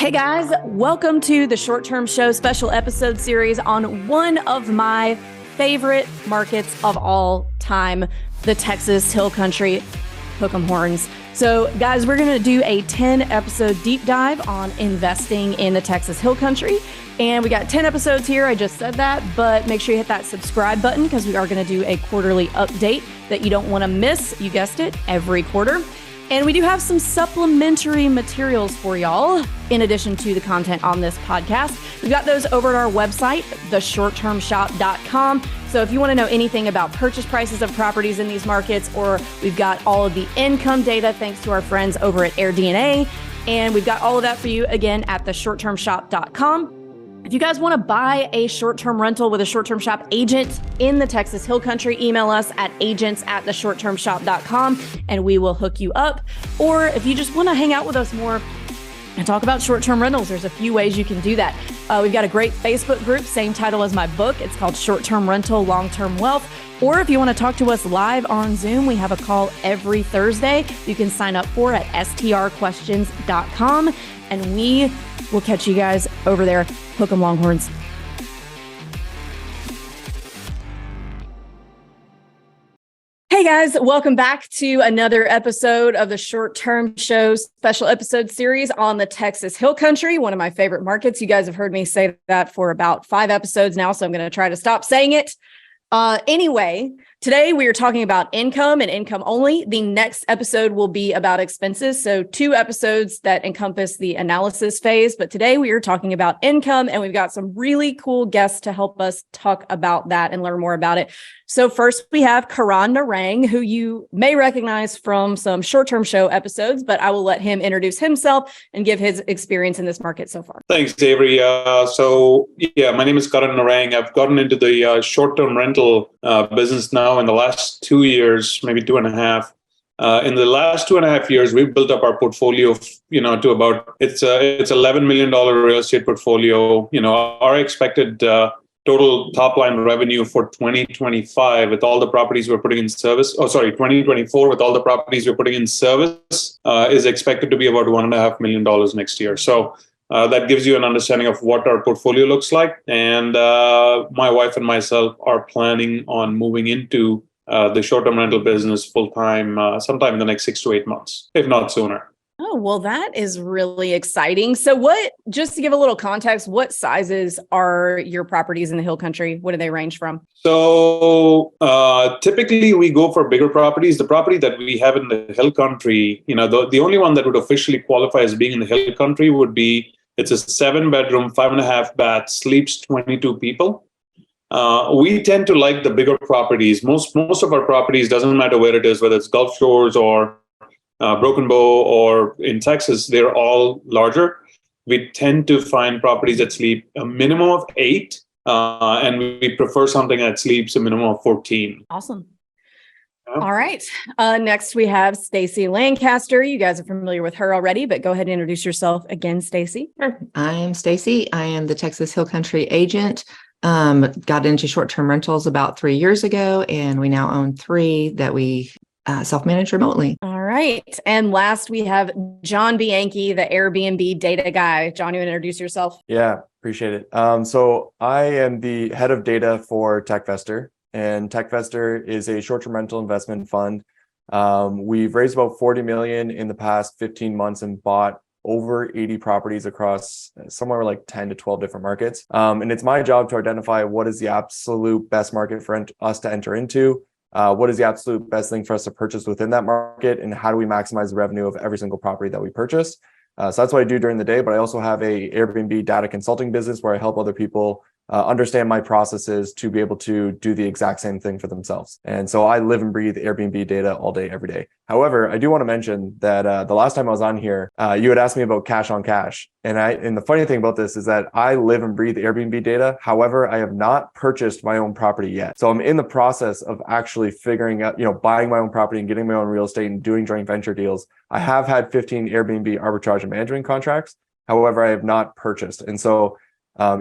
Hey guys, welcome to the Short Term Show special episode series on one of my favorite markets of all time, the Texas Hill Country, Hook 'em Horns. So guys, we're going to do a 10 episode deep dive on investing in the Texas Hill Country. And we got 10 episodes here. I just said that, but make sure you hit that subscribe button because we are going to do a quarterly update that you don't want to miss. You guessed it, every quarter. And we do have some supplementary materials for y'all, in addition to the content on this podcast. We've got those over at our website, theshorttermshop.com. So if you want to know anything about purchase prices of properties in these markets, or we've got all of the income data thanks to our friends over at AirDNA. And we've got all of that for you, again, at theshorttermshop.com. If you guys want to buy a short-term rental with a short-term shop agent in the Texas Hill Country, email us at agents@theshorttermshop.com and we will hook you up. Or if you just want to hang out with us more and talk about short-term rentals, there's a few ways you can do that. We've got a great Facebook group, same title as my book. It's called Short-Term Rental, Long-Term Wealth. Or if you want to talk to us live on Zoom, we have a call every Thursday. You can sign up for at strquestions.com. And we will catch you guys over there. Hook 'em Longhorns. Hey guys, welcome back to another episode of the Short Term Show special episode series on the Texas Hill Country, one of my favorite markets. You guys have heard me say that for about 5 episodes now, so I'm going to try to stop saying it. Anyway, today we are talking about income and income only. The next episode will be about expenses. So 2 episodes that encompass the analysis phase. But today we are talking about income, and we've got some really cool guests to help us talk about that and learn more about it. So first we have Karan Narang, who you may recognize from some short-term show episodes, but I will let him introduce himself and give his experience in this market so far. Thanks, Avery. My name is Karan Narang. I've gotten into the short-term rental business now in the last 2 years, maybe 2.5. In the last 2.5 years, we've built up our portfolio, to about it's $11 million real estate portfolio. Our expected total top line revenue for 2025 with all the properties we're putting in service, 2024 with all the properties we're putting in service is expected to be about $1.5 million next year. So that gives you an understanding of what our portfolio looks like. And my wife and myself are planning on moving into the short-term rental business full-time sometime in the next 6 to 8 months, if not sooner. Oh, well, that is really exciting. So just to give a little context, what sizes are your properties in the Hill Country? What do they range from? So typically we go for bigger properties. The property that we have in the Hill Country, the only one that would officially qualify as being in the Hill Country would be, it's a 7-bedroom, 5.5 bath, sleeps 22 people. We tend to like the bigger properties. Most of our properties, doesn't matter where it is, whether it's Gulf Shores or Broken Bow or in Texas, they're all larger. We tend to find properties that sleep a minimum of 8, and we prefer something that sleeps a minimum of 14. Awesome. Yeah. All right. Next, we have Stacy Lancaster. You guys are familiar with her already, but go ahead and introduce yourself again, Stacy. Sure. I am Stacy. I am the Texas Hill Country agent. Got into short-term rentals about 3 years ago, and we now own 3 that we self-manage remotely. All right. And last, we have John Bianchi, the Airbnb data guy. John, you want to introduce yourself? Yeah, appreciate it. So I am the head of data for TechVestor, and TechVestor is a short-term rental investment fund. We've raised about $40 million in the past 15 months and bought over 80 properties across somewhere like 10 to 12 different markets. And it's my job to identify what is the absolute best market for us to enter into. What is the absolute best thing for us to purchase within that market, and how do we maximize the revenue of every single property that we purchase? So that's what I do during the day, but I also have a Airbnb data consulting business where I help other people understand my processes to be able to do the exact same thing for themselves. And so I live and breathe Airbnb data all day, every day. However, I do want to mention that the last time I was on here, you had asked me about cash on cash. And the funny thing about this is that I live and breathe Airbnb data. However, I have not purchased my own property yet. So I'm in the process of actually figuring out, buying my own property and getting my own real estate and doing joint venture deals. I have had 15 Airbnb arbitrage and management contracts. However, I have not purchased. And so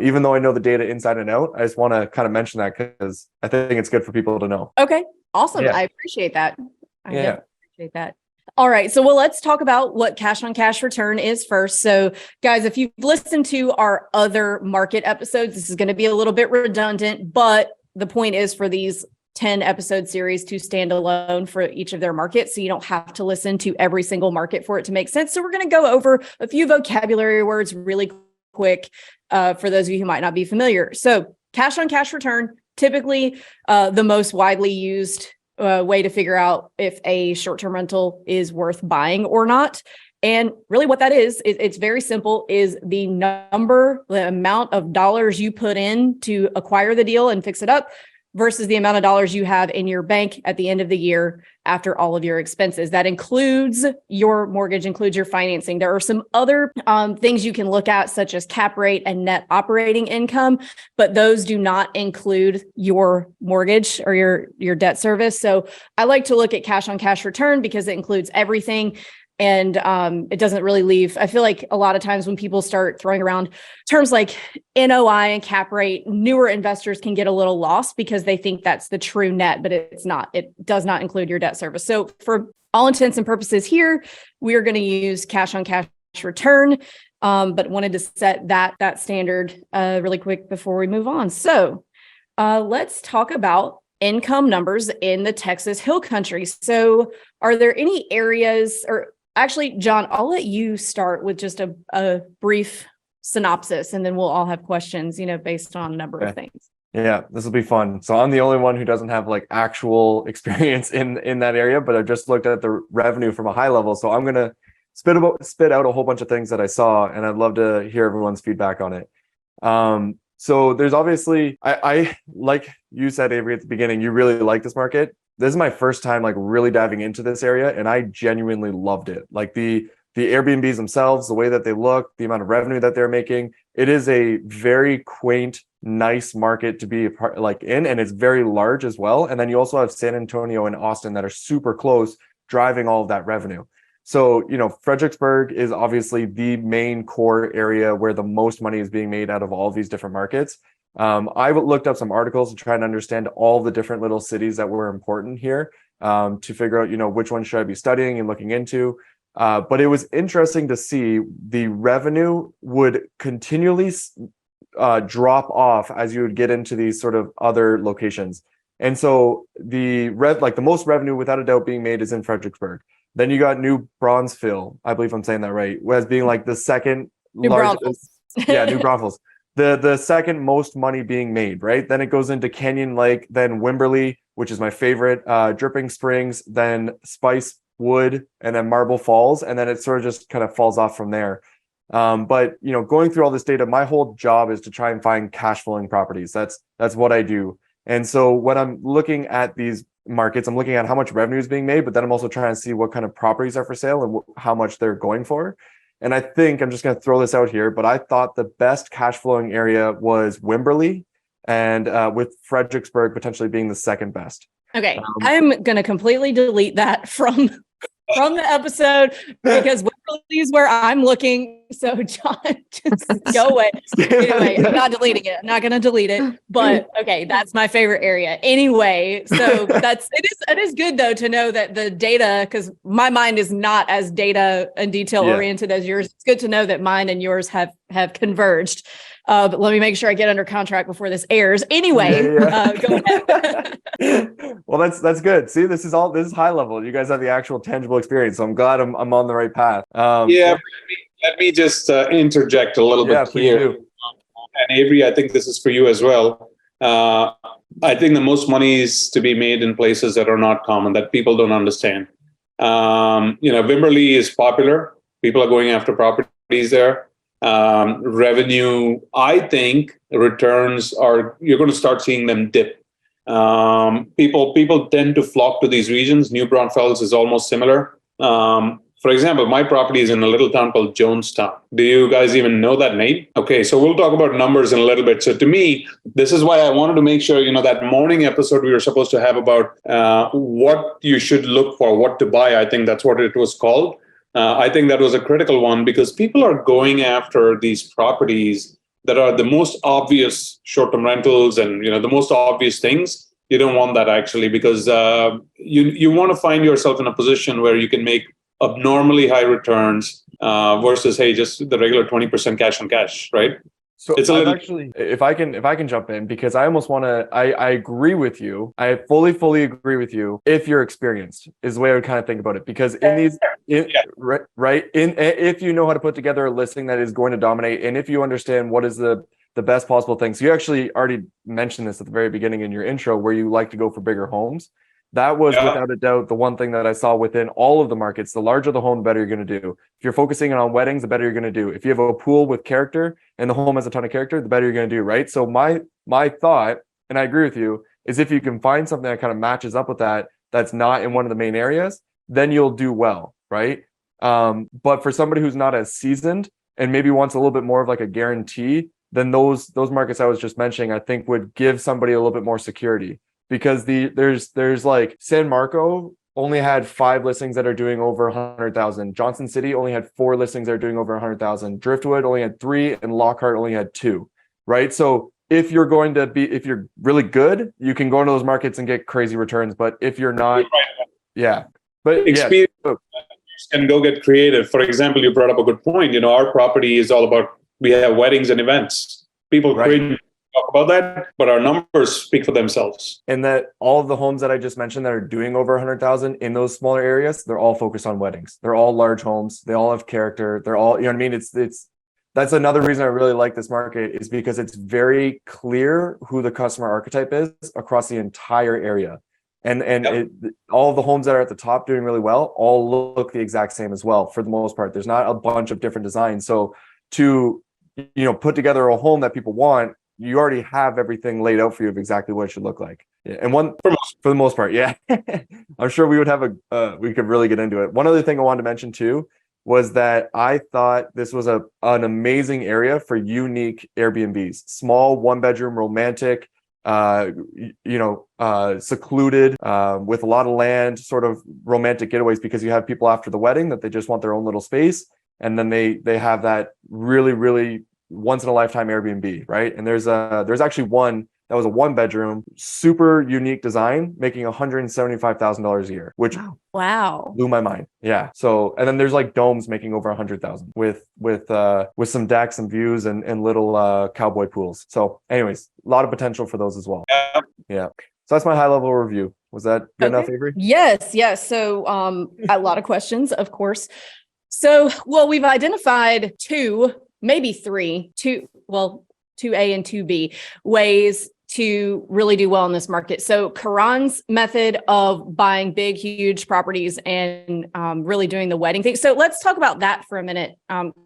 even though I know the data inside and out, I just want to kind of mention that because I think it's good for people to know. Okay, awesome. Yeah. I appreciate that. I appreciate that. All right. So, well, let's talk about what cash on cash return is first. So, guys, if you've listened to our other market episodes, this is going to be a little bit redundant, but the point is for these 10 episode series to stand alone for each of their markets. So you don't have to listen to every single market for it to make sense. So we're going to go over a few vocabulary words really quick for those of you who might not be familiar. So cash on cash return, typically the most widely used way to figure out if a short-term rental is worth buying or not. And really what that is, it's very simple, is the amount of dollars you put in to acquire the deal and fix it up versus the amount of dollars you have in your bank at the end of the year after all of your expenses. That includes your mortgage, includes your financing. There are some other things you can look at, such as cap rate and net operating income, but those do not include your mortgage or your debt service. So I like to look at cash on cash return because it includes everything. And it doesn't really leave. I feel like a lot of times when people start throwing around terms like NOI and cap rate, newer investors can get a little lost because they think that's the true net, but it's not. It does not include your debt service. So for all intents and purposes here, we are going to use cash on cash return, but wanted to set that standard really quick before we move on. So let's talk about income numbers in the Texas Hill Country. So are there any areas, or actually, John, I'll let you start with just a brief synopsis, and then we'll all have questions, based on a number of things. Yeah, this will be fun. So I'm the only one who doesn't have like actual experience in that area, but I've just looked at the revenue from a high level. So I'm going to spit out a whole bunch of things that I saw, and I'd love to hear everyone's feedback on it. So there's obviously, I like you said, Avery, at the beginning, you really like this market. This is my first time like really diving into this area, and I genuinely loved it. Like the Airbnbs themselves, the way that they look, the amount of revenue that they're making. It is a very quaint, nice market to be in, and it's very large as well. And then you also have San Antonio and Austin that are super close, driving all of that revenue. So, Fredericksburg is obviously the main core area where the most money is being made out of all of these different markets. I looked up some articles to try and understand all the different little cities that were important here, to figure out, which one should I be studying and looking into. But it was interesting to see the revenue would continually drop off as you would get into these sort of other locations. And so the most revenue without a doubt being made is in Fredericksburg. Then you got New Braunfels, I believe I'm saying that right, as being like the second largest. Yeah, New Braunfels. The second most money being made, right? Then it goes into Canyon Lake, then Wimberley, which is my favorite, Dripping Springs, then Spice Wood, and then Marble Falls, and then it sort of just kind of falls off from there. But going through all this data, my whole job is to try and find cash flowing properties. That's what I do. And so when I'm looking at these markets, I'm looking at how much revenue is being made, but then I'm also trying to see what kind of properties are for sale and how much they're going for. And I think I'm just going to throw this out here, but I thought the best cash flowing area was Wimberley, and with Fredericksburg potentially being the second best. Okay, I'm going to completely delete that from the episode because Wimberley is where I'm looking. So John, just go away. Anyway, I'm not deleting it. I'm not going to delete it. But okay, that's my favorite area. Anyway, so it is good though to know that the data, because my mind is not as data and detail oriented as yours. It's good to know that mine and yours have converged. But let me make sure I get under contract before this airs. Anyway, go ahead. Well, that's good. See, this is high level. You guys have the actual tangible experience, so I'm glad I'm on the right path. Let me just interject a little bit here. Do. And Avery, I think this is for you as well. I think the most money is to be made in places that are not common, that people don't understand. Wimberley is popular. People are going after properties there. Revenue, I think returns you're going to start seeing them dip. People tend to flock to these regions. New Braunfels is almost similar. For example, my property is in a little town called Jonestown. Do you guys even know that name? Okay, so we'll talk about numbers in a little bit. So to me, this is why I wanted to make sure, that morning episode we were supposed to have about what you should look for, what to buy. I think that's what it was called. I think that was a critical one because people are going after these properties that are the most obvious short-term rentals and, the most obvious things. You don't want that actually, because you want to find yourself in a position where you can make abnormally high returns versus, hey, just the regular 20% cash on cash, right? So it's a little actually, if I can jump in, because I almost want to, I agree with you. I fully agree with you. If you're experienced is the way I would kind of think about it, because if you know how to put together a listing that is going to dominate, and if you understand what is the best possible thing. So you actually already mentioned this at the very beginning in your intro, where you like to go for bigger homes. That was without a doubt the one thing that I saw within all of the markets. The larger the home, the better you're going to do. If you're focusing on weddings, the better you're going to do. If you have a pool with character and the home has a ton of character, the better you're going to do, right? So my thought, and I agree with you, is if you can find something that kind of matches up with that, that's not in one of the main areas, then you'll do well, right? But for somebody who's not as seasoned and maybe wants a little bit more of like a guarantee, then those markets I was just mentioning, I think would give somebody a little bit more security. Because there's like San Marco only had 5 listings that are doing over 100,000. Johnson City only had 4 listings that are doing over 100,000. Driftwood only had 3, and Lockhart only had 2. Right. So if you're really good, you can go into those markets and get crazy returns. But if you're not, experience can go get creative. For example, you brought up a good point. Our property is all about, we have weddings and events. People talk about that, but our numbers speak for themselves. And that all of the homes that I just mentioned that are doing over 100,000 in those smaller areas, they're all focused on weddings. They're all large homes. They all have character. They're all, you know what I mean? It's that's another reason I really like this market, is because it's very clear who the customer archetype is across the entire area. All of the homes that are at the top doing really well all look the exact same as well for the most part. There's not a bunch of different designs. So to, put together a home that people want, you already have everything laid out for you of exactly what it should look like. Yeah. And for the most part, yeah. I'm sure we would have we could really get into it. One other thing I wanted to mention too was that I thought this was an amazing area for unique Airbnbs. Small, 1-bedroom, romantic, secluded, with a lot of land, sort of romantic getaways, because you have people after the wedding that they just want their own little space. And then they have that really, really once in a lifetime Airbnb, right? And there's actually one that was a 1-bedroom, super unique design, making $175,000 a year, which blew my mind. Yeah. So, and then there's like domes making over 100,000 with some decks and views and little cowboy pools. So, anyways, a lot of potential for those as well. Yeah. So that's my high level review. Was that good enough, Avery? Yes. So, a lot of questions, of course. So, we've identified 2, maybe 3, 2A and 2B ways to really do well in this market. So Karan's method of buying big, huge properties and really doing the wedding thing. So let's talk about that for a minute.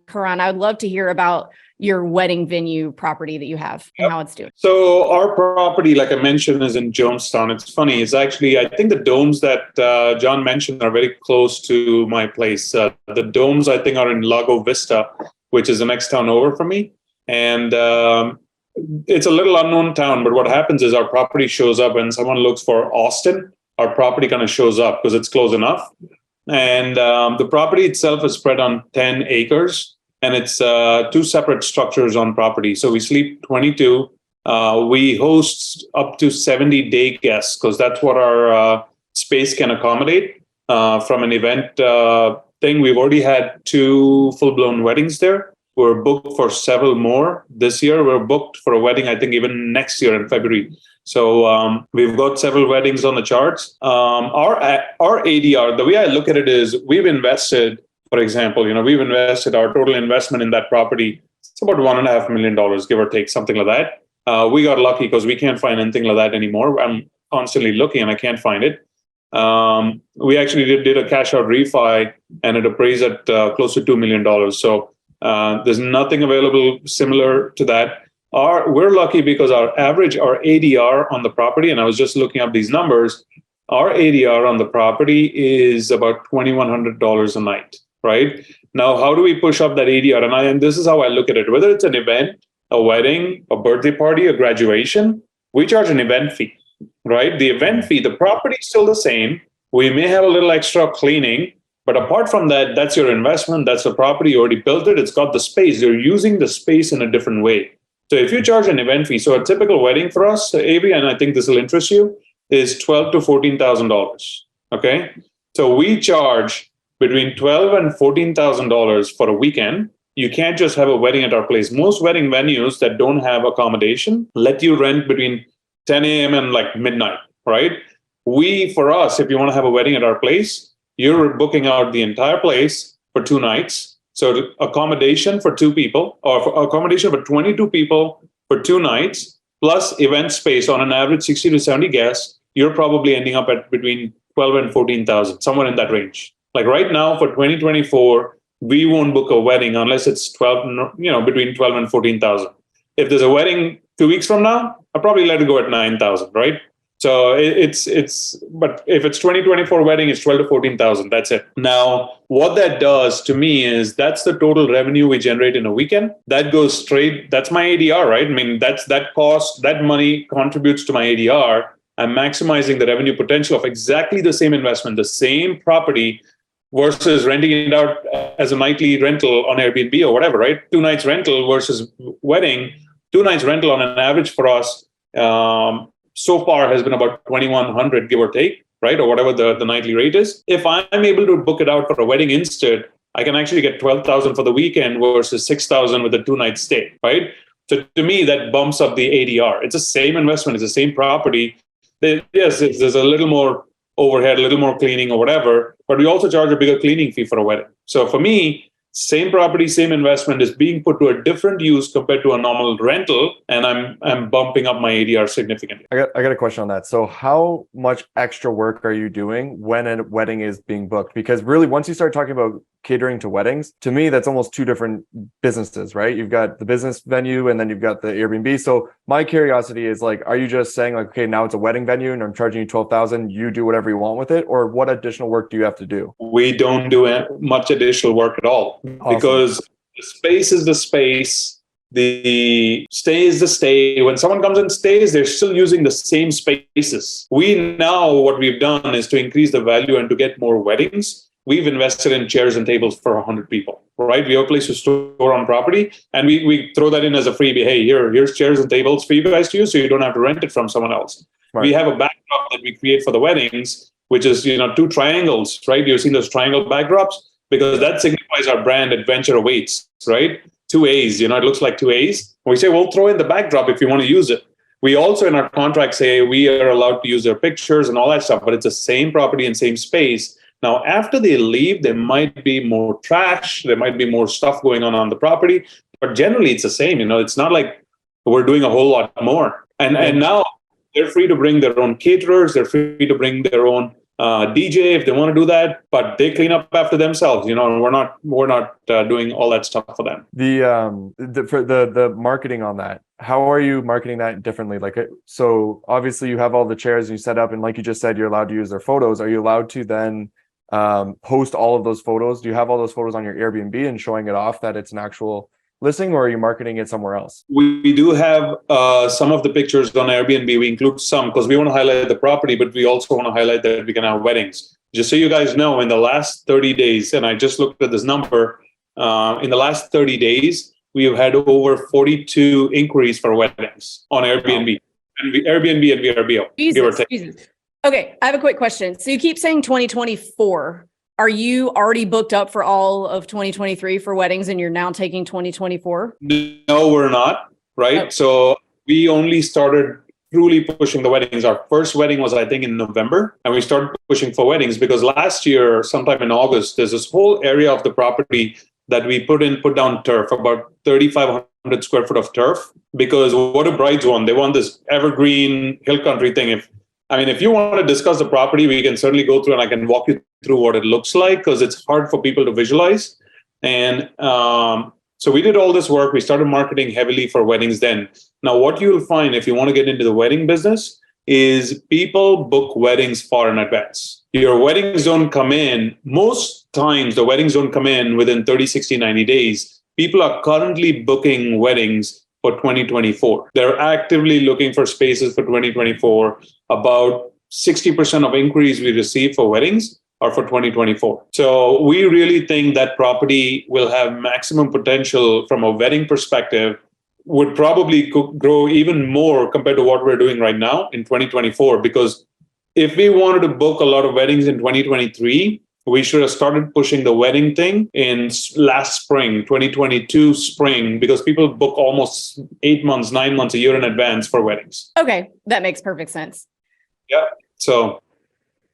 Karan, I would love to hear about your wedding venue property that you have and how it's doing. So our property, like I mentioned, is in Jonestown. It's funny. It's actually, I think the domes that John mentioned are very close to my place. The domes, I think, are in Lago Vista, which is the next town over from me. And it's a little unknown town, but what happens is our property shows up when someone looks for Austin. Our property kind of shows up because it's close enough. And the property itself is spread on 10 acres, and it's 2 separate structures on property. So we sleep 22. We host up to 70 day guests because that's what our space can accommodate. From an event thing, we've already had 2 full-blown weddings there. We're booked for several more this year. We're booked for a wedding, I think, even next year in February. So we've got several weddings on the charts. Our ADR, the way I look at it is we've invested, for example, we've invested our total investment in that property. It's about $1.5 million, give or take, something like that. We got lucky because we can't find anything like that anymore. I'm constantly looking and I can't find it. We actually did a cash out refi and it appraised at close to $2 million. So there's nothing available similar to that. We're lucky because our ADR on the property, and I was just looking up these numbers, our ADR on the property is about $2,100 a night, right? Now, how do we push up that ADR? And this is how I look at it. Whether it's an event, a wedding, a birthday party, a graduation, we charge an event fee, right? The event fee, the property is still the same. We may have a little extra cleaning, but apart from that, that's your investment. That's the property. You already built it. It's got the space. You're using the space in a different way. So if you charge an event fee, so a typical wedding for us, Avery, and I think this will interest you, is $12,000 to $14,000. Okay. So we charge between $12,000 and $14,000 for a weekend. You can't just have a wedding at our place. Most wedding venues that don't have accommodation let you rent between 10 a.m. and like midnight, right? For us, if you want to have a wedding at our place, you're booking out the entire place for 2 nights. So accommodation for 2 people, or for accommodation for 22 people for 2 nights, plus event space on an average 60 to 70 guests, you're probably ending up at between 12 and 14,000, somewhere in that range. Like right now for 2024, we won't book a wedding unless it's between 12 and 14,000. If there's a wedding 2 weeks from now, I'll probably let it go at 9,000, right? So but if it's 2024 wedding, it's 12 to 14,000. That's it. Now, what that does to me is that's the total revenue we generate in a weekend. That goes straight. That's my ADR, right? I mean, that money contributes to my ADR. I'm maximizing the revenue potential of exactly the same investment, the same property, versus renting it out as a nightly rental on Airbnb or whatever, right? 2 nights rental versus wedding. 2 nights rental on an average for us so far has been about 2,100, give or take, right? Or whatever the nightly rate is. If I'm able to book it out for a wedding instead, I can actually get 12,000 for the weekend versus 6,000 with a 2-night stay, right? So to me, that bumps up the ADR. It's the same investment, it's the same property. Yes, there's a little more overhead, a little more cleaning or whatever, but we also charge a bigger cleaning fee for a wedding. So for me, same property, same investment is being put to a different use compared to a normal rental, and I'm bumping up my ADR significantly. I got a question on that. So how much extra work are you doing when a wedding is being booked? Because really, once you start talking about catering to weddings, to me, that's almost 2 different businesses, right? You've got the business venue and then you've got the Airbnb. So my curiosity is like, are you just saying like, okay, now it's a wedding venue and I'm charging you 12,000, you do whatever you want with it? Or what additional work do you have to do? We don't do much additional work at all. Awesome. Because the space is the space, the stay is the stay. When someone comes and stays, they're still using the same spaces. What we've done is to increase the value and to get more weddings. We've invested in chairs and tables for 100 people, right? We have a place to store on property, and we throw that in as a freebie. Hey, here's chairs and tables for you guys to use, so you don't have to rent it from someone else. Right. We have a backdrop that we create for the weddings, which is 2 triangles, right? You've seen those triangle backdrops, because that signifies our brand, Adventure Awaits, right? 2 A's, it looks like 2 A's. We say, we'll throw in the backdrop if you want to use it. We also, in our contract, say we are allowed to use their pictures and all that stuff, but it's the same property and same space. Now, after they leave, there might be more trash. There might be more stuff going on the property, but generally it's the same. It's not like we're doing a whole lot more. And now they're free to bring their own caterers. They're free to bring their own DJ if they want to do that, but they clean up after themselves. We're not doing all that stuff for them. For the marketing on that, how are you marketing that differently? Like, so obviously you have all the chairs you set up, and like you just said, you're allowed to use their photos. Are you allowed to then post all of those photos? Do you have all those photos on your Airbnb and showing it off that it's an actual listing, or are you marketing it somewhere else? We do have some of the pictures on Airbnb. We include some because we want to highlight the property, but we also want to highlight that we can have weddings. Just so you guys know, in the last 30 days, and I just looked at this number, in the last 30 days, we have had over 42 inquiries for weddings on Airbnb. Wow. And Airbnb and VRBO. Jesus. Okay, I have a quick question. So you keep saying 2024. Are you already booked up for all of 2023 for weddings and you're now taking 2024? No, we're not, right? Oh. So we only started truly pushing the weddings. Our first wedding was, I think, in November, and we started pushing for weddings because last year, sometime in August, there's this whole area of the property that we put down turf, about 3,500 square foot of turf, because what do brides want? They want this evergreen hill country thing. If you want to discuss the property, we can certainly go through and I can walk you through what it looks like, because it's hard for people to visualize. And so we did all this work. We started marketing heavily for weddings then. Now, what you'll find if you want to get into the wedding business is people book weddings far in advance. Your weddings don't come in. Most times, the weddings don't come in within 30, 60, 90 days. People are currently booking weddings for 2024. They're actively looking for spaces for 2024. About 60% of inquiries we receive for weddings are for 2024. So we really think that property will have maximum potential from a wedding perspective, would probably grow even more compared to what we're doing right now in 2024, because if we wanted to book a lot of weddings in 2023, we should have started pushing the wedding thing in last spring, 2022 spring, because people book almost 8 months, 9 months, a year in advance for weddings. Okay, that makes perfect sense. Yeah. So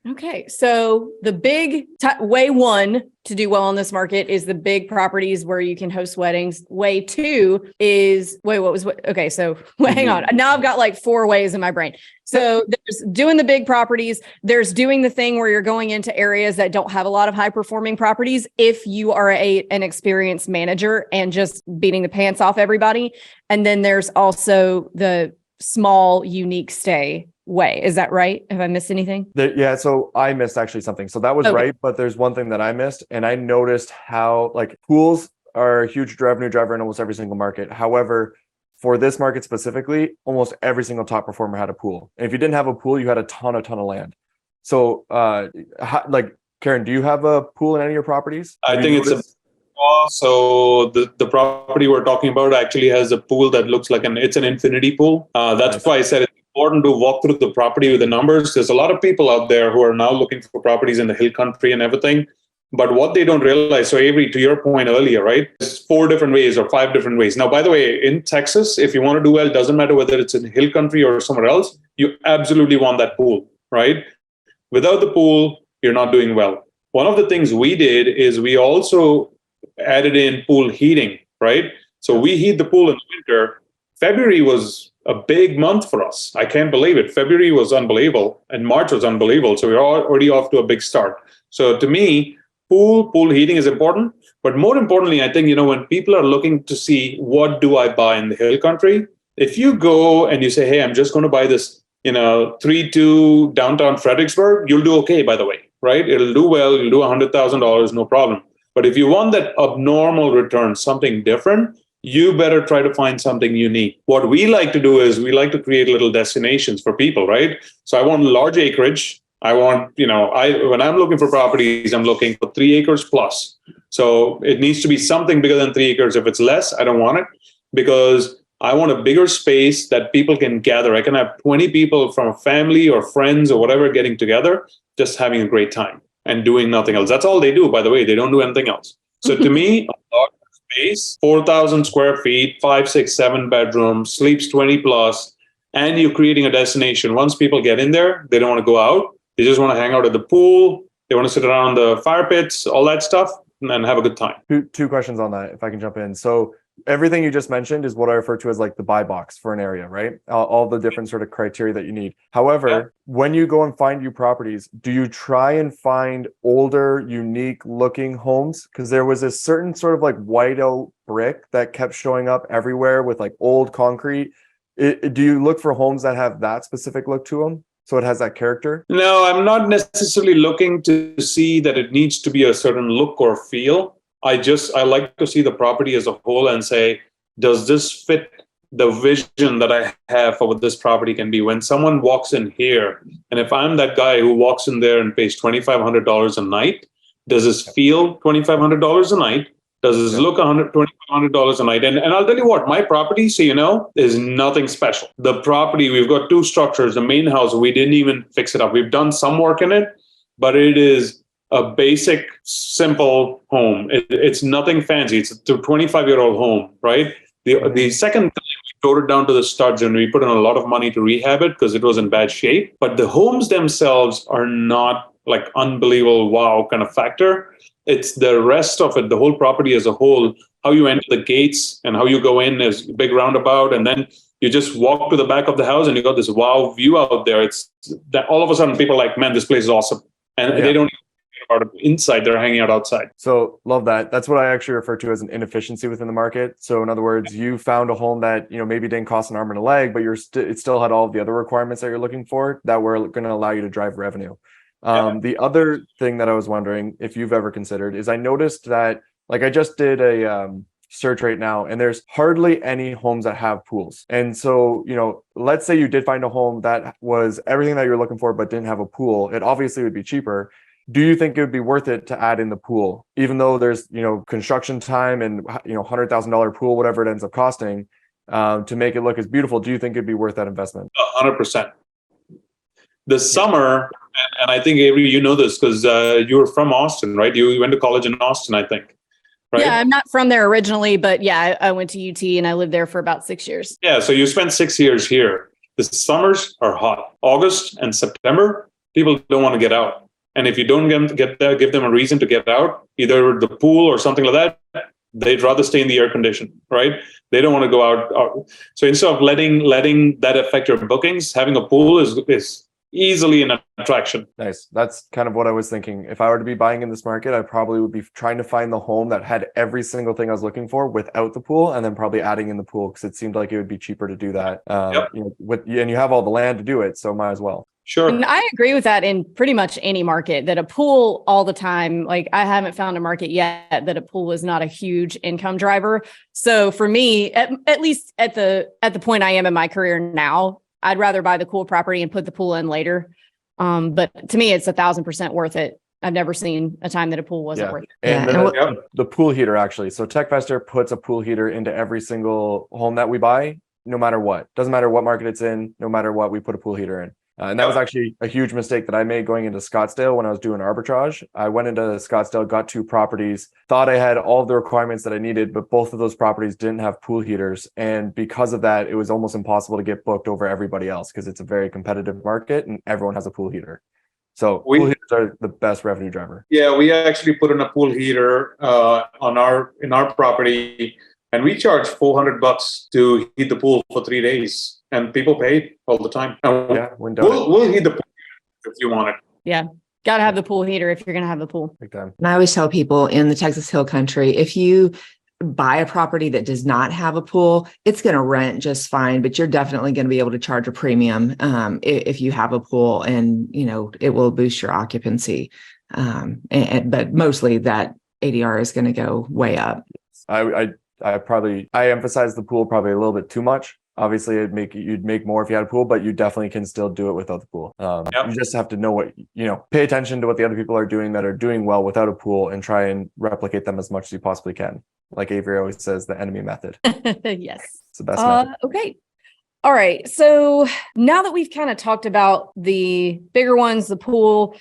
Okay, so the big way one to do well on this market is the big properties where you can host weddings. Way two is okay, so hang on. Now I've got like 4 ways in my brain. So there's doing the big properties. There's doing the thing where you're going into areas that don't have a lot of high performing properties if you are an experienced manager and just beating the pants off everybody. And then there's also the small, unique stay way. Is that right? Have I missed anything? Yeah, so I missed actually something. So that was right, but there's one thing that I missed, and I noticed how like pools are a huge revenue driver in almost every single market. However, for this market specifically, almost every single top performer had a pool. And if you didn't have a pool, you had a ton of land. So like Karen, do you have a pool in any of your properties? I think so the property we're talking about actually has a pool that looks like it's an infinity pool. That's nice. Why I said it's important to walk through the property with the numbers. There's a lot of people out there who are now looking for properties in the hill country and everything. But what they don't realize, so Avery, to your point earlier, right? There's 4 different ways or 5 different ways. Now, by the way, in Texas, if you want to do well, it doesn't matter whether it's in hill country or somewhere else, you absolutely want that pool, right? Without the pool, you're not doing well. One of the things we did is we also added in pool heating, right? So we heat the pool in the winter. February was a big month for us. I can't believe it. February was unbelievable and March was unbelievable. So we're already off to a big start. So to me, pool heating is important. But more importantly, I think, when people are looking to see what do I buy in the hill country, if you go and you say, hey, I'm just going to buy this, 3-2 downtown Fredericksburg, you'll do okay, by the way, right? It'll do well. You'll do $100,000, no problem. But if you want that abnormal return, something different, you better try to find something unique. What we like to do is we like to create little destinations for people, right? So I want large acreage. I want, when I'm looking for properties, I'm looking for 3 acres plus. So it needs to be something bigger than 3 acres. If it's less, I don't want it because I want a bigger space that people can gather. I can have 20 people from a family or friends or whatever getting together, just having a great time and doing nothing else. That's all they do, by the way. They don't do anything else. So to me, a large space, 4,000 square feet, 5, 6, 7 bedrooms, sleeps 20 plus, and you're creating a destination. Once people get in there, they don't want to go out. They just want to hang out at the pool. They want to sit around the fire pits, all that stuff, and have a good time. Two questions on that, if I can jump in. So everything you just mentioned is what I refer to as like the buy box for an area, right? All the different sort of criteria that you need. However, when you go and find new properties, do you try and find older, unique looking homes? Because there was a certain sort of like whiteout brick that kept showing up everywhere with like old concrete. Do you look for homes that have that specific look to them? So it has that character? No, I'm not necessarily looking to see that it needs to be a certain look or feel. I like to see the property as a whole and say, does this fit the vision that I have for what this property can be? When someone walks in here, and if I'm that guy who walks in there and pays $2,500 a night, does this feel $2,500 a night? Does this look $2,500 a night? And I'll tell you what, my property, so is nothing special. The property, we've got 2 structures. The main house, we didn't even fix it up. We've done some work in it, but it is a basic, simple home. It's nothing fancy. It's a 25-year-old home, right? The second time we tore it down to the studs and we put in a lot of money to rehab it because it was in bad shape. But the homes themselves are not like unbelievable wow kind of factor. It's the rest of it, the whole property as a whole, how you enter the gates and how you go in is a big roundabout. And then you just walk to the back of the house and you got this wow view out there. It's that all of a sudden people are like, man, this place is awesome. And they don't about it inside, they're hanging out outside. So love that. That's what I actually refer to as an inefficiency within the market. So in other words, you found a home that, maybe didn't cost an arm and a leg, but it still had all of the other requirements that you're looking for that were going to allow you to drive revenue. The other thing that I was wondering if you've ever considered is I noticed that, like I just did a search right now and there's hardly any homes that have pools. And so, let's say you did find a home that was everything that you're looking for, but didn't have a pool. It obviously would be cheaper. Do you think it would be worth it to add in the pool, even though there's, construction time and, $100,000 pool, whatever it ends up costing, to make it look as beautiful? Do you think it'd be worth that investment? 100%. This summer, and I think Avery, you know this because you were from Austin, right? You went to college in Austin, I think. Right? Yeah, I'm not from there originally, but yeah, I went to UT and I lived there for about 6 years. Yeah, so you spent 6 years here. The summers are hot. August and September, people don't want to get out. And if you don't give them a reason to get out, either the pool or something like that, they'd rather stay in the air condition, right? They don't want to go out. So instead of letting that affect your bookings, having a pool is easily an attraction. Nice. That's kind of what I was thinking. If I were to be buying in this market, I probably would be trying to find the home that had every single thing I was looking for without the pool, and then probably adding in the pool because it seemed like it would be cheaper to do that. And you have all the land to do it, so might as well. Sure. And I agree with that in pretty much any market, that a pool all the time, like I haven't found a market yet that a pool is not a huge income driver. So for me, at least at the point I am in my career now, I'd rather buy the cool property and put the pool in later. But to me, it's 1,000% worth it. I've never seen a time that a pool wasn't worth it. And the pool heater, actually. So TechVestor puts a pool heater into every single home that we buy, no matter what. Doesn't matter what market it's in, no matter what, we put a pool heater in. And that was actually a huge mistake that I made going into Scottsdale when I was doing arbitrage. I went into Scottsdale, got 2 properties, thought I had all the requirements that I needed, but both of those properties didn't have pool heaters. And because of that, it was almost impossible to get booked over everybody else because it's a very competitive market and everyone has a pool heater. So pool heaters are the best revenue driver. Yeah, we actually put in a pool heater in our property, and we charge $400 to heat the pool for 3 days. And people pay all the time. We'll heat the pool if you want it. Yeah. Got to have the pool heater if you're going to have the pool. Big time. And I always tell people in the Texas Hill Country, if you buy a property that does not have a pool, it's going to rent just fine, but you're definitely going to be able to charge a premium if you have a pool, and it will boost your occupancy. But mostly that ADR is going to go way up. I emphasize the pool probably a little bit too much. Obviously, you'd make more if you had a pool, but you definitely can still do it without the pool. You just have to know pay attention to what the other people are doing that are doing well without a pool and try and replicate them as much as you possibly can. Like Avery always says, the enemy method. Yes. It's the best method. Okay. All right. So now that we've kind of talked about the bigger ones, the pool,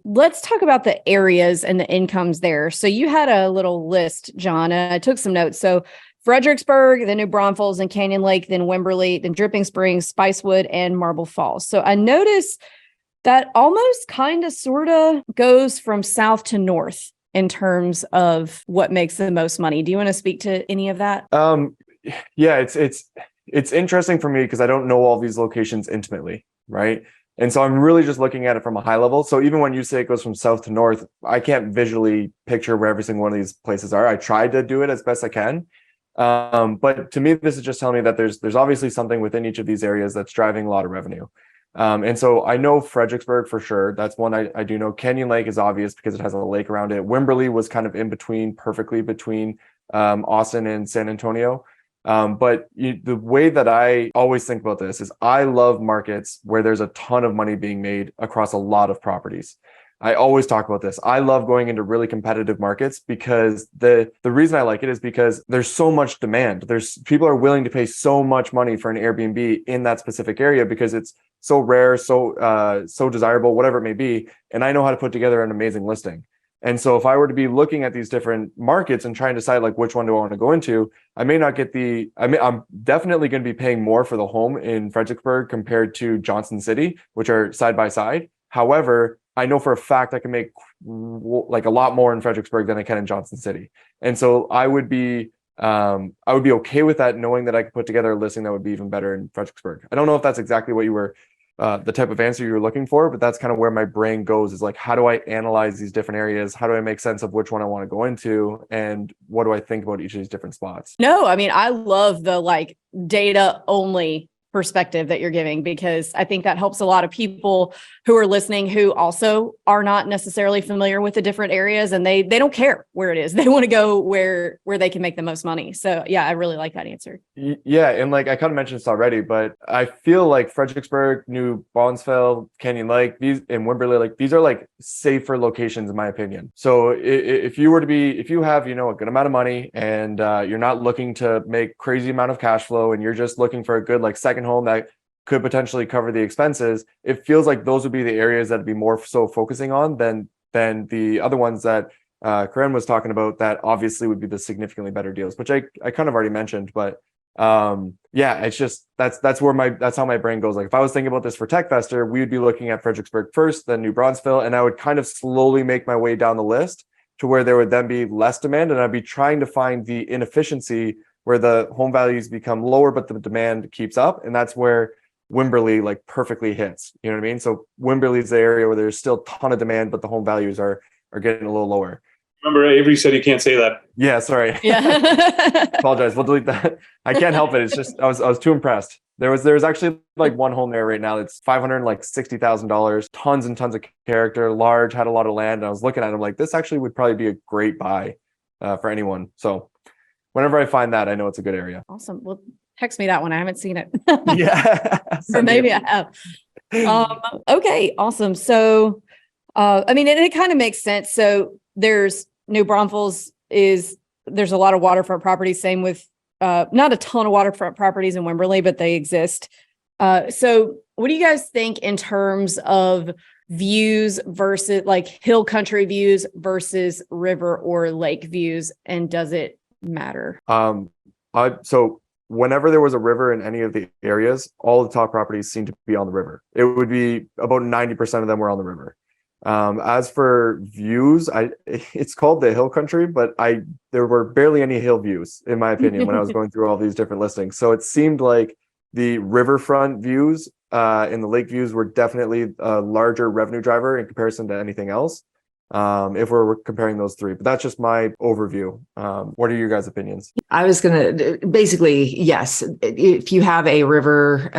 let's talk about the areas and the incomes there. So you had a little list, John. I took some notes. So Fredericksburg, then New Braunfels, and Canyon Lake, then Wimberley, then Dripping Springs, Spicewood, and Marble Falls. So I noticed that almost kind of sort of goes from south to north in terms of what makes the most money. Do you want to speak to any of that? Yeah, it's interesting for me because I don't know all these locations intimately, right? And so I'm really just looking at it from a high level. So even when you say it goes from south to north, I can't visually picture where every single one of these places are. I tried to do it as best I can. But to me, this is just telling me that there's obviously something within each of these areas that's driving a lot of revenue. And so I know Fredericksburg for sure. That's one I do know. Canyon Lake is obvious because it has a lake around it. Wimberley was kind of perfectly between Austin and San Antonio. But the way that I always think about this is I love markets where there's a ton of money being made across a lot of properties. I always talk about this. I love going into really competitive markets because the reason I like it is because there's so much demand. People are willing to pay so much money for an Airbnb in that specific area because it's so rare, so desirable, whatever it may be. And I know how to put together an amazing listing. And so if I were to be looking at these different markets and trying to decide like which one do I want to go into, I may not get I'm definitely going to be paying more for the home in Fredericksburg compared to Johnson City, which are side by side. However, I know for a fact I can make like a lot more in Fredericksburg than I can in Johnson City. And so I would be okay with that, knowing that I could put together a listing that would be even better in Fredericksburg. I don't know if that's exactly what you were the type of answer you were looking for, but that's kind of where my brain goes, is like, how do I analyze these different areas? How do I make sense of which one I want to go into? And what do I think about each of these different spots? No, I mean, I love the like data only perspective that you're giving, because I think that helps a lot of people who are listening who also are not necessarily familiar with the different areas, and they don't care where it is. They want to go where they can make the most money. So yeah, I really like that answer. Yeah. And like I kind of mentioned this already, but I feel like Fredericksburg, New Braunfels, Canyon Lake, and Wimberley, like these are like safer locations in my opinion. So if you have, a good amount of money and you're not looking to make crazy amount of cash flow and you're just looking for a good like second home that could potentially cover the expenses, it feels like those would be the areas that would be more so focusing on than the other ones that Karen was talking about that obviously would be the significantly better deals, which I kind of already mentioned. But yeah, it's just that's how my brain goes. Like if I was thinking about this for TechFester, we would be looking at Fredericksburg first, then New Braunfels, and I would kind of slowly make my way down the list to where there would then be less demand, and I'd be trying to find the inefficiency where the home values become lower, but the demand keeps up, and that's where Wimberley like perfectly hits. You know what I mean? So Wimberley is the area where there's still a ton of demand, but the home values are getting a little lower. Remember, Avery said you can't say that. Yeah, sorry. Yeah. Apologize. We'll delete that. I can't help it. It's just I was too impressed. There's actually like one home there right now that's $560,000, tons and tons of character, large, had a lot of land. And I was looking at it, I'm like, this actually would probably be a great buy for anyone. So whenever I find that, I know it's a good area. Awesome. Well, text me that one. I haven't seen it. Yeah. Or maybe I have. Okay, awesome. So, I mean, it kind of makes sense. So there's New Braunfels there's a lot of waterfront properties. Same with not a ton of waterfront properties in Wimberley, but they exist. So what do you guys think in terms of views versus like hill country views versus river or lake views? And does it matter? So whenever there was a river in any of the areas, all the top properties seemed to be on the river. It would be about 90% of them were on the river. As for views, it's called the hill country, but there were barely any hill views, in my opinion, when I was going through all these different listings. So it seemed like the riverfront views and the lake views were definitely a larger revenue driver in comparison to anything else. If we're comparing those three, but that's just my overview. What are your guys' opinions? I was going to basically, yes, if you have a river,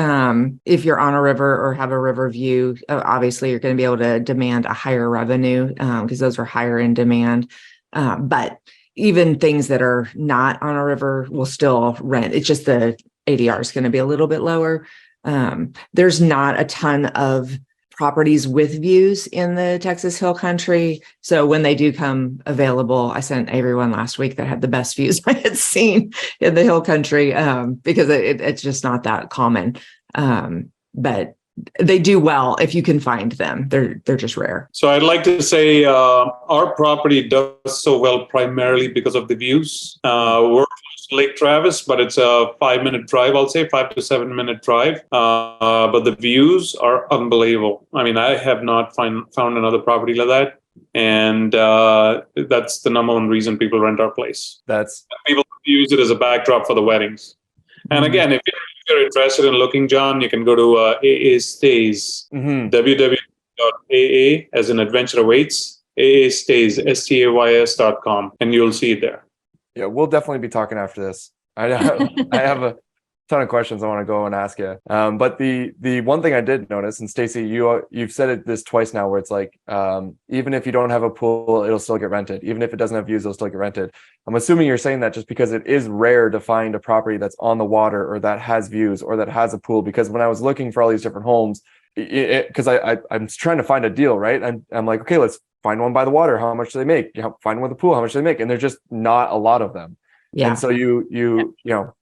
if you're on a river or have a river view, obviously you're going to be able to demand a higher revenue because those are higher in demand. But even things that are not on a river will still rent. It's just the ADR is going to be a little bit lower. There's not a ton of properties with views in the Texas Hill Country. So when they do come available, I sent everyone last week that had the best views I had seen in the Hill Country because it's just not that common. But they do well if you can find them. They're just rare. So I'd like to say our property does so well primarily because of the views. We're Lake Travis, but it's a 5-minute drive, I'll say 5 to 7 minute drive. But the views are unbelievable. I mean, I have not found another property like that. And that's the number one reason people rent our place. People use it as a backdrop for the weddings. And again, if you're interested in looking, John, you can go to AA Stays, www.aa as in adventure awaits, AA Stays, stays.com, and you'll see it there. Yeah, we'll definitely be talking after this. I have a ton of questions I want to go and ask you. But the one thing I did notice, and Stacey, you've said this twice now, where it's like even if you don't have a pool, it'll still get rented. Even if it doesn't have views, it'll still get rented. I'm assuming you're saying that just because it is rare to find a property that's on the water or that has views or that has a pool. Because when I was looking for all these different homes, because I'm trying to find a deal, right? I'm like, okay, let's find one by the water. How much do they make? Find one with a pool. How much do they make? And there's just not a lot of them. Yeah. And so you know,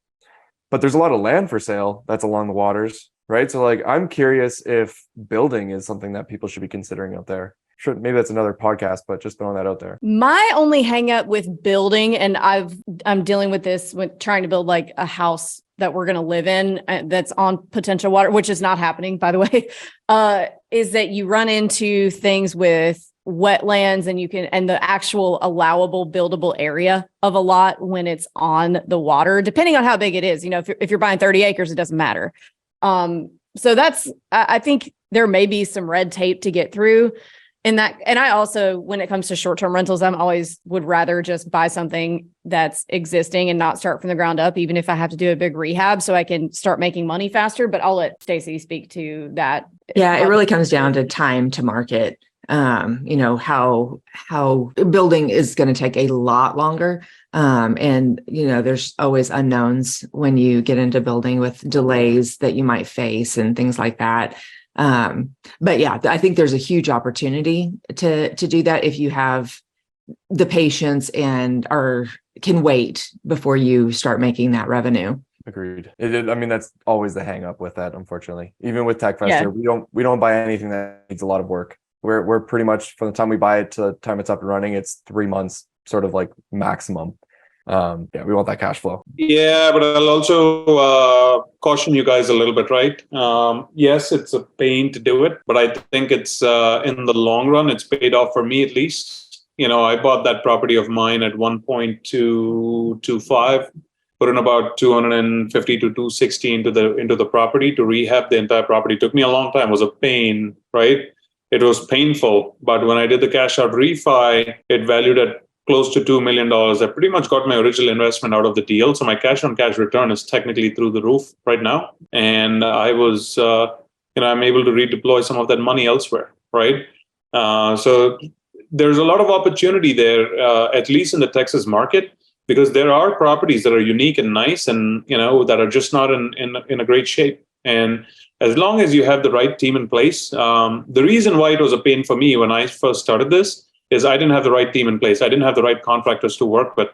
but there's a lot of land for sale that's along the waters, right? So like, I'm curious if building is something that people should be considering out there. Sure, maybe that's another podcast, but just throwing that out there. My only hang up with building, and I'm dealing with this with trying to build like a house that we're going to live in that's on potential water, which is not happening, by the way, is that you run into things with wetlands and the actual allowable buildable area of a lot when it's on the water, depending on how big it is. You know, if you're buying 30 acres, it doesn't matter. So I think there may be some red tape to get through in that. And I also, when it comes to short-term rentals, I'm always would rather just buy something that's existing and not start from the ground up, even if I have to do a big rehab so I can start making money faster. But I'll let Stacey speak to that. Yeah, it really comes down to time to market. You know, how building is going to take a lot longer. And, you know, there's always unknowns when you get into building with delays that you might face and things like that. But yeah, I think there's a huge opportunity to do that if you have the patience and can wait before you start making that revenue. Agreed. I mean, that's always the hang up with that, unfortunately. Even with TechFester, Yeah. we don't buy anything that needs a lot of work. We're pretty much, from the time we buy it to the time it's up and running, it's 3 months, sort of like maximum. Yeah, we want that cash flow. Yeah, but I'll also caution you guys a little bit, right? Yes, it's a pain to do it, but I think it's in the long run, it's paid off for me at least. I bought that property of mine at 1.225, put in about 250 to 260 into the property to rehab the entire property. It took me a long time. It was a pain, right? It was painful, but when I did the cash out refi, it valued at close to $2 million. I pretty much got my original investment out of the deal. So my cash on cash return is technically through the roof right now. And I'm able to redeploy some of that money elsewhere, right? So there's a lot of opportunity there, at least in the Texas market, because there are properties that are unique and nice and, that are just not in a great shape. And as long as you have the right team in place, the reason why it was a pain for me when I first started this is I didn't have the right team in place. I didn't have the right contractors to work with.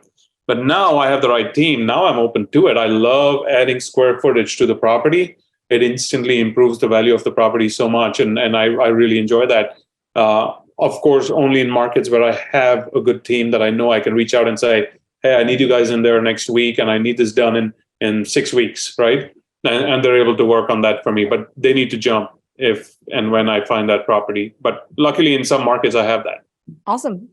But now I have the right team. Now I'm open to it. I love adding square footage to the property. It instantly improves the value of the property so much. And I really enjoy that. Of course, only in markets where I have a good team that I know I can reach out and say, hey, I need you guys in there next week and I need this done in 6 weeks, right? And they're able to work on that for me. But they need to jump if and when I find that property. But luckily in some markets, I have that. Awesome.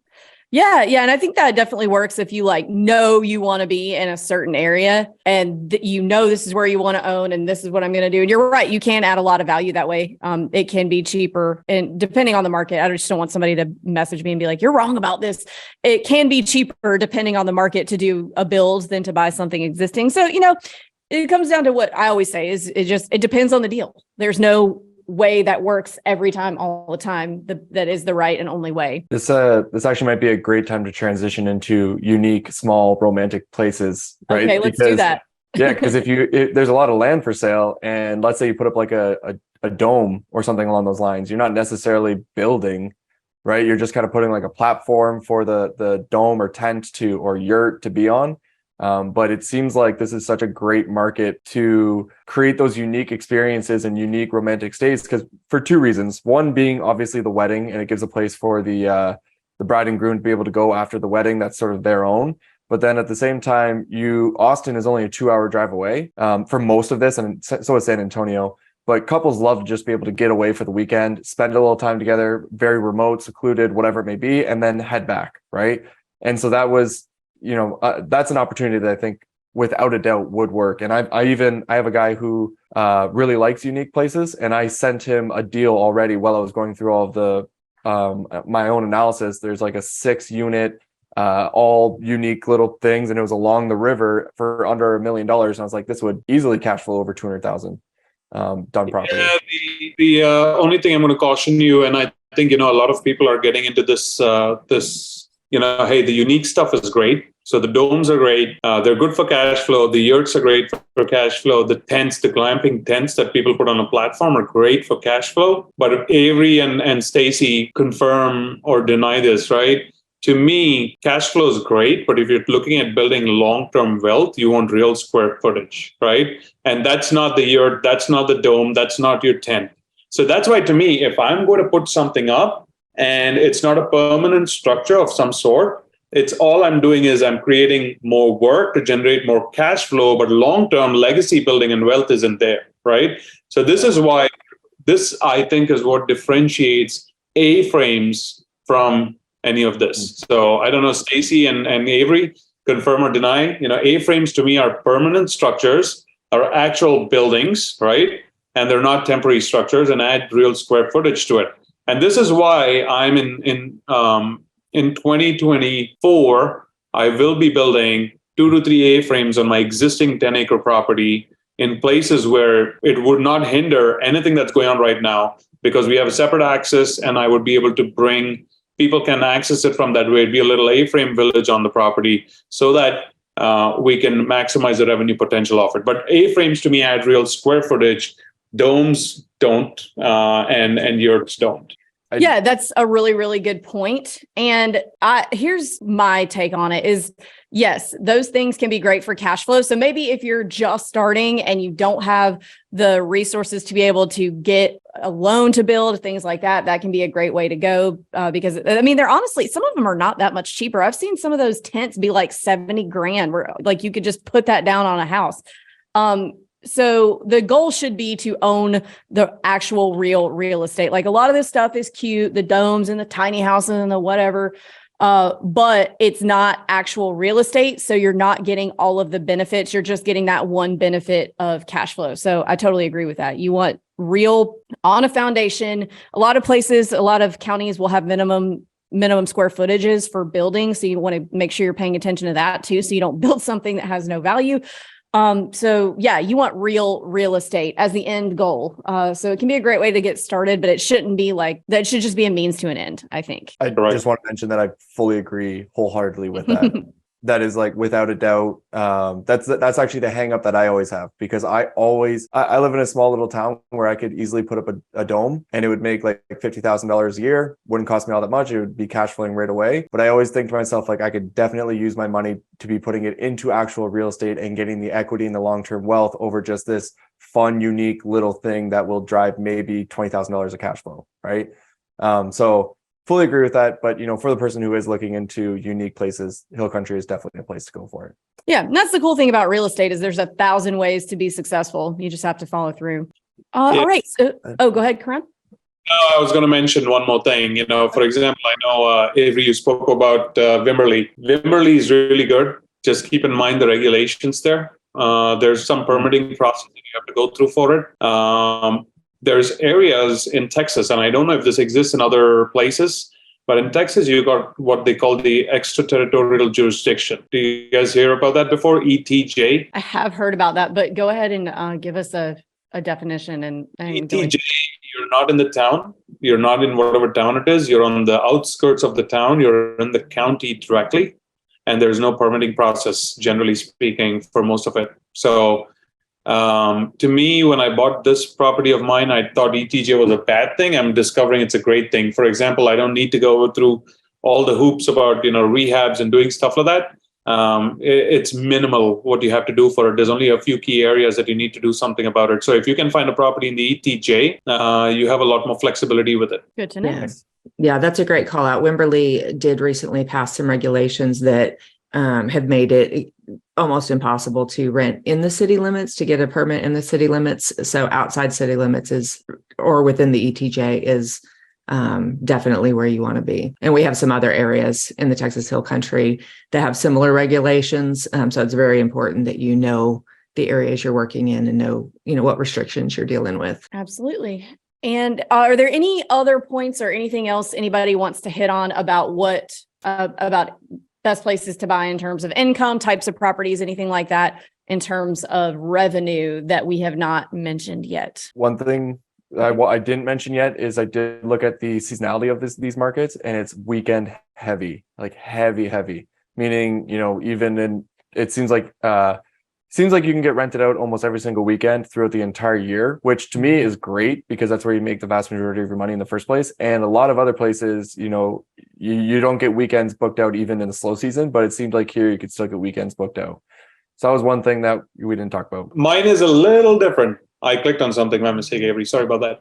Yeah. Yeah. And I think that definitely works if you know you want to be in a certain area and this is where you want to own and this is what I'm going to do. And you're right. You can add a lot of value that way. It can be cheaper and depending on the market. I just don't want somebody to message me and be like, you're wrong about this. It can be cheaper depending on the market to do a build than to buy something existing. So, it comes down to what I always say is it depends on the deal. There's no way that works every time, all the time, that is the right and only way. This actually might be a great time to transition into unique, small, romantic places, right? Okay, let's do that. Yeah, because if there's a lot of land for sale, and let's say you put up like a dome or something along those lines, you're not necessarily building, right? You're just kind of putting like a platform for the dome or tent or yurt to be on. But it seems like this is such a great market to create those unique experiences and unique romantic stays, because for 2 reasons. One being obviously the wedding, and it gives a place for the bride and groom to be able to go after the wedding. That's sort of their own. But then at the same time, Austin is only a 2-hour drive away for most of this, and so is San Antonio. But couples love to just be able to get away for the weekend, spend a little time together, very remote, secluded, whatever it may be, and then head back, right? And so that was, that's an opportunity that I think without a doubt would work. And I have a guy who really likes unique places, and I sent him a deal already while I was going through all of the my own analysis. There's like a 6-unit, all unique little things, and it was along the river for under $1 million. And I was like, this would easily cash flow over 200,000 done properly. Yeah, the only thing I'm going to caution you, and I think a lot of people are getting into this hey, the unique stuff is great. So the domes are great. They're good for cash flow. The yurts are great for cash flow. The tents, the glamping tents that people put on a platform are great for cash flow. But Avery and Stacy confirm or deny this, right? To me, cash flow is great, but if you're looking at building long-term wealth, you want real square footage, right? And that's not the yurt, that's not the dome, that's not your tent. So that's why, to me, if I'm going to put something up, and it's not a permanent structure of some sort, it's all I'm doing is I'm creating more work to generate more cash flow, but long-term legacy building and wealth isn't there, right? So this is why this, I think, is what differentiates A-frames from any of this. So I don't know, Stacy and Avery, confirm or deny, A-frames to me are permanent structures, are actual buildings, right? And they're not temporary structures, and add real square footage to it. And this is why I'm in 2024, I will be building 2 to 3 A-frames on my existing 10-acre property in places where it would not hinder anything that's going on right now, because we have a separate access, and I would be able to people can access it from that way. It'd be a little A-frame village on the property so that we can maximize the revenue potential of it. But A-frames to me add real square footage. Domes don't, and yurts don't. Yeah, that's a really, really good point. And here's my take on it is, yes, those things can be great for cash flow. So maybe if you're just starting and you don't have the resources to be able to get a loan to build, things like that, that can be a great way to go. Because I mean, they're honestly, some of them are not that much cheaper. I've seen some of those tents be like 70 grand where like you could just put that down on a house. So the goal should be to own the actual real estate. Like a lot of this stuff is cute, the domes and the tiny houses and the whatever, but it's not actual real estate. So you're not getting all of the benefits. You're just getting that one benefit of cash flow. So I totally agree with that. You want real on a foundation. A lot of places, a lot of counties will have minimum square footages for building. So you want to make sure you're paying attention to that too. So you don't build something that has no value. So yeah, you want real estate as the end goal. So it can be a great way to get started, but it shouldn't be like that. It should just be a means to an end, I think. I just want to mention that I fully agree wholeheartedly with that. That is like without a doubt. That's actually the hang up that I always have, because I live in a small little town where I could easily put up a dome and it would make like $50,000 a year. Wouldn't cost me all that much. It would be cash flowing right away. But I always think to myself, like, I could definitely use my money to be putting it into actual real estate and getting the equity and the long-term wealth over just this fun, unique little thing that will drive maybe $20,000 of cash flow. Right. So fully agree with that. But, for the person who is looking into unique places, Hill Country is definitely a place to go for it. Yeah. And that's the cool thing about real estate is there's 1,000 ways to be successful. You just have to follow through. All right. So, go ahead, Karan. No, I was going to mention one more thing. For example, I know, Avery, you spoke about Wimberley. Wimberley is really good. Just keep in mind the regulations there. There's some permitting process that you have to go through for it. There's areas in Texas, and I don't know if this exists in other places, but in Texas, you got what they call the extraterritorial jurisdiction. Do you guys hear about that before? ETJ? I have heard about that, but go ahead and give us a definition. And ETJ, you're not in the town. You're not in whatever town it is. You're on the outskirts of the town. You're in the county directly, and there's no permitting process, generally speaking, for most of it. So to me, when I bought this property of mine, I thought ETJ was a bad thing. I'm discovering it's a great thing. For example, I don't need to go through all the hoops about, rehabs and doing stuff like that. It's minimal what you have to do for it. There's only a few key areas that you need to do something about it. So if you can find a property in the ETJ, you have a lot more flexibility with it. Good to know. Yes. Yeah, that's a great call out. Wimberley did recently pass some regulations that have made it almost impossible to rent in the city limits, to get a permit in the city limits. So outside city limits or within the ETJ is definitely where you want to be. And we have some other areas in the Texas Hill Country that have similar regulations. So it's very important that you know the areas you're working in and know, what restrictions you're dealing with. Absolutely. And are there any other points or anything else anybody wants to hit on about about best places to buy in terms of income, types of properties, anything like that, in terms of revenue that we have not mentioned yet? One thing I didn't mention yet is I did look at the seasonality of these markets, and it's weekend heavy, like heavy, meaning, it seems like you can get rented out almost every single weekend throughout the entire year, which to me is great because that's where you make the vast majority of your money in the first place. And a lot of other places, you don't get weekends booked out even in the slow season, but it seemed like here you could still get weekends booked out. So that was one thing that we didn't talk about. Mine is a little different. I clicked on something by mistake, Avery. Sorry about that.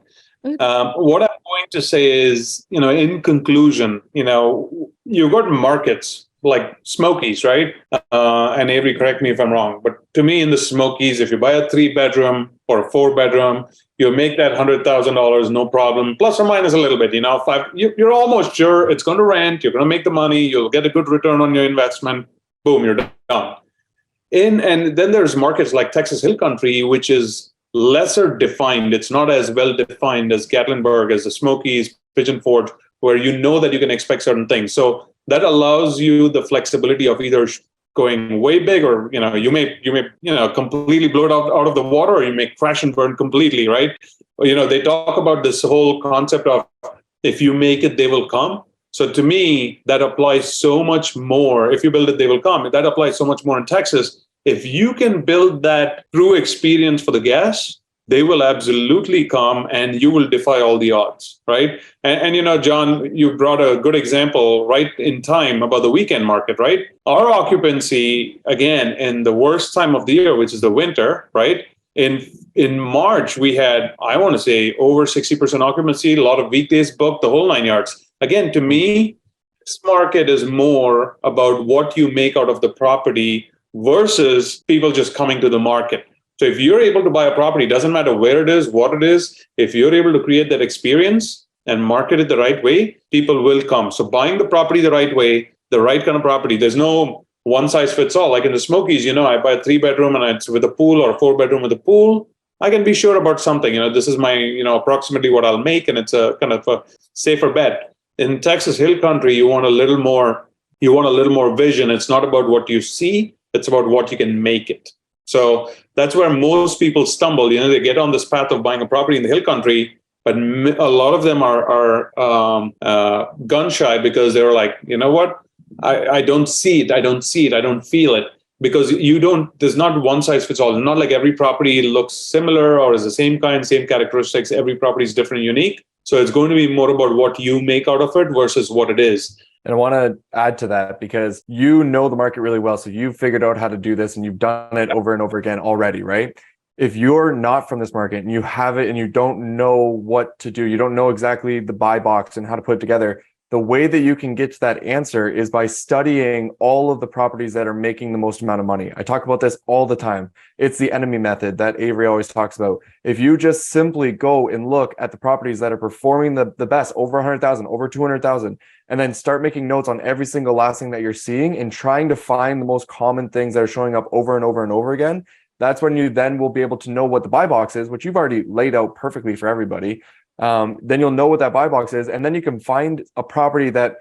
What I'm going to say is, in conclusion, you've got markets like Smokies, right? And Avery, correct me if I'm wrong, but to me in the Smokies, if you buy a 3-bedroom or a 4-bedroom, you make that $100,000, no problem, plus or minus a little bit, you're almost sure it's going to rent, you're going to make the money, you'll get a good return on your investment, boom, you're done. And then there's markets like Texas Hill Country, which is lesser defined. It's not as well defined as Gatlinburg, as the Smokies, Pigeon Forge, where that you can expect certain things. So that allows you the flexibility of either going way big, or you may completely blow it out of the water, or you may crash and burn completely, right? They talk about this whole concept of if you make it, they will come. So to me, that applies so much more. If you build it, they will come. That applies so much more in Texas. If you can build that through experience for the guests, they will absolutely come and you will defy all the odds, right? And John, you brought a good example right in time about the weekend market, right? Our occupancy, again, in the worst time of the year, which is the winter, right? In March, we had, I want to say, over 60% occupancy, a lot of weekdays booked, the whole 9 yards. Again, to me, this market is more about what you make out of the property versus people just coming to the market. So if you're able to buy a property, doesn't matter where it is, what it is, if you're able to create that experience and market it the right way, people will come. So buying the property the right way, the right kind of property, there's no one size fits all. Like in the Smokies, I buy a 3-bedroom and it's with a pool, or a 4-bedroom with a pool. I can be sure about something. This is my, approximately what I'll make, and it's a kind of a safer bet. In Texas Hill Country, you want a little more vision. It's not about what you see, it's about what you can make it. So that's where most people stumble. They get on this path of buying a property in the Hill Country, but a lot of them are gun shy because they're like, you know what? I don't see it. I don't feel it, because there's not one size fits all. It's not like every property looks similar or is the same kind, same characteristics. Every property is different, unique. So it's going to be more about what you make out of it versus what it is. And I want to add to that, because you know the market really well. So you've figured out how to do this and you've done it over and over again already, right? If you're not from this market and you have it and you don't know what to do, you don't know exactly the buy box and how to put it together, the way that you can get to that answer is by studying all of the properties that are making the most amount of money. I talk about this all the time. It's the enemy method that Avery always talks about. If you just simply go and look at the properties that are performing the best, over 100,000, over 200,000, and then start making notes on every single last thing that you're seeing and trying to find the most common things that are showing up over and over and over again, that's when you then will be able to know what the buy box is, which you've already laid out perfectly for everybody. Then you'll know what that buy box is, and then you can find a property that,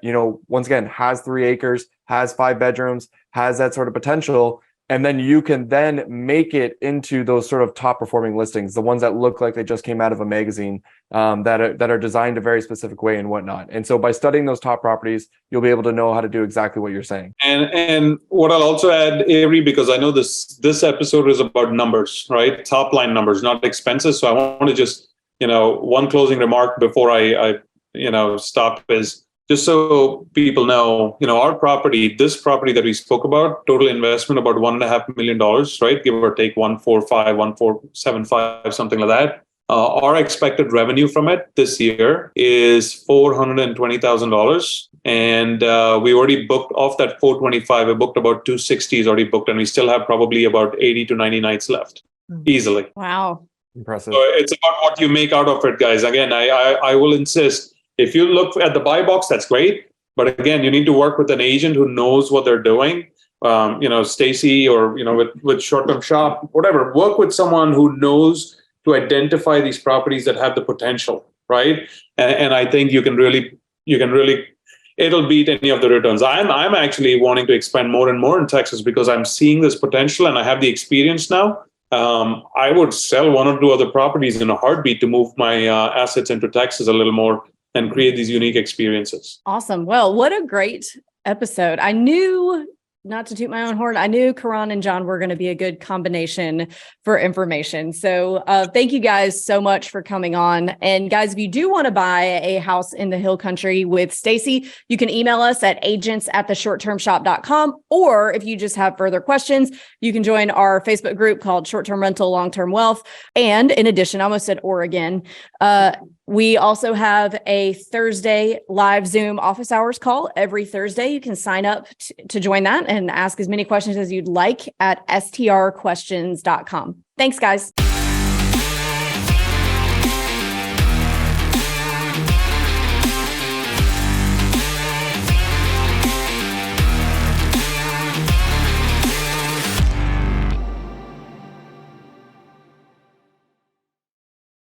once again, has 3 acres, has 5 bedrooms, has that sort of potential, and then you can then make it into those sort of top performing listings, the ones that look like they just came out of a magazine, that are designed a very specific way and whatnot. And so by studying those top properties, you'll be able to know how to do exactly what you're saying. And what I'll also add, Avery, because I know this episode is about numbers, right? Top line numbers, not expenses. So I want to just one closing remark before I stop is just so people know, our property, this property that we spoke about, total investment about $1.5 million, right? Give or take 145, 1475, something like that. Our expected revenue from it this year is $420,000. And we already booked off that 425. We booked about 260 is already booked, and we still have probably about 80 to 90 nights left easily. Wow. Impressive. So it's about what you make out of it, guys. Again, I will insist, if you look at the buy box, that's great. But again, you need to work with an agent who knows what they're doing. Stacy, or, with Short-Term Shop, whatever, work with someone who knows to identify these properties that have the potential, right? And I think you can really, it'll beat any of the returns. I'm actually wanting to expand more and more in Texas because I'm seeing this potential and I have the experience now. I would sell 1 or 2 other properties in a heartbeat to move my assets into Texas a little more and create these unique experiences. Awesome. Well, what a great episode. I knew, not to toot my own horn, I knew Karan and John were going to be a good combination for information. So thank you guys so much for coming on. And guys, if you do want to buy a house in the Hill Country with Stacy, you can email us at agents@theshorttermshop.com. Or if you just have further questions, you can join our Facebook group called Short-Term Rental, Long-Term Wealth. And in addition, I almost said Oregon, we also have a Thursday live Zoom office hours call every Thursday. You can sign up to join that and ask as many questions as you'd like at strquestions.com. Thanks, guys.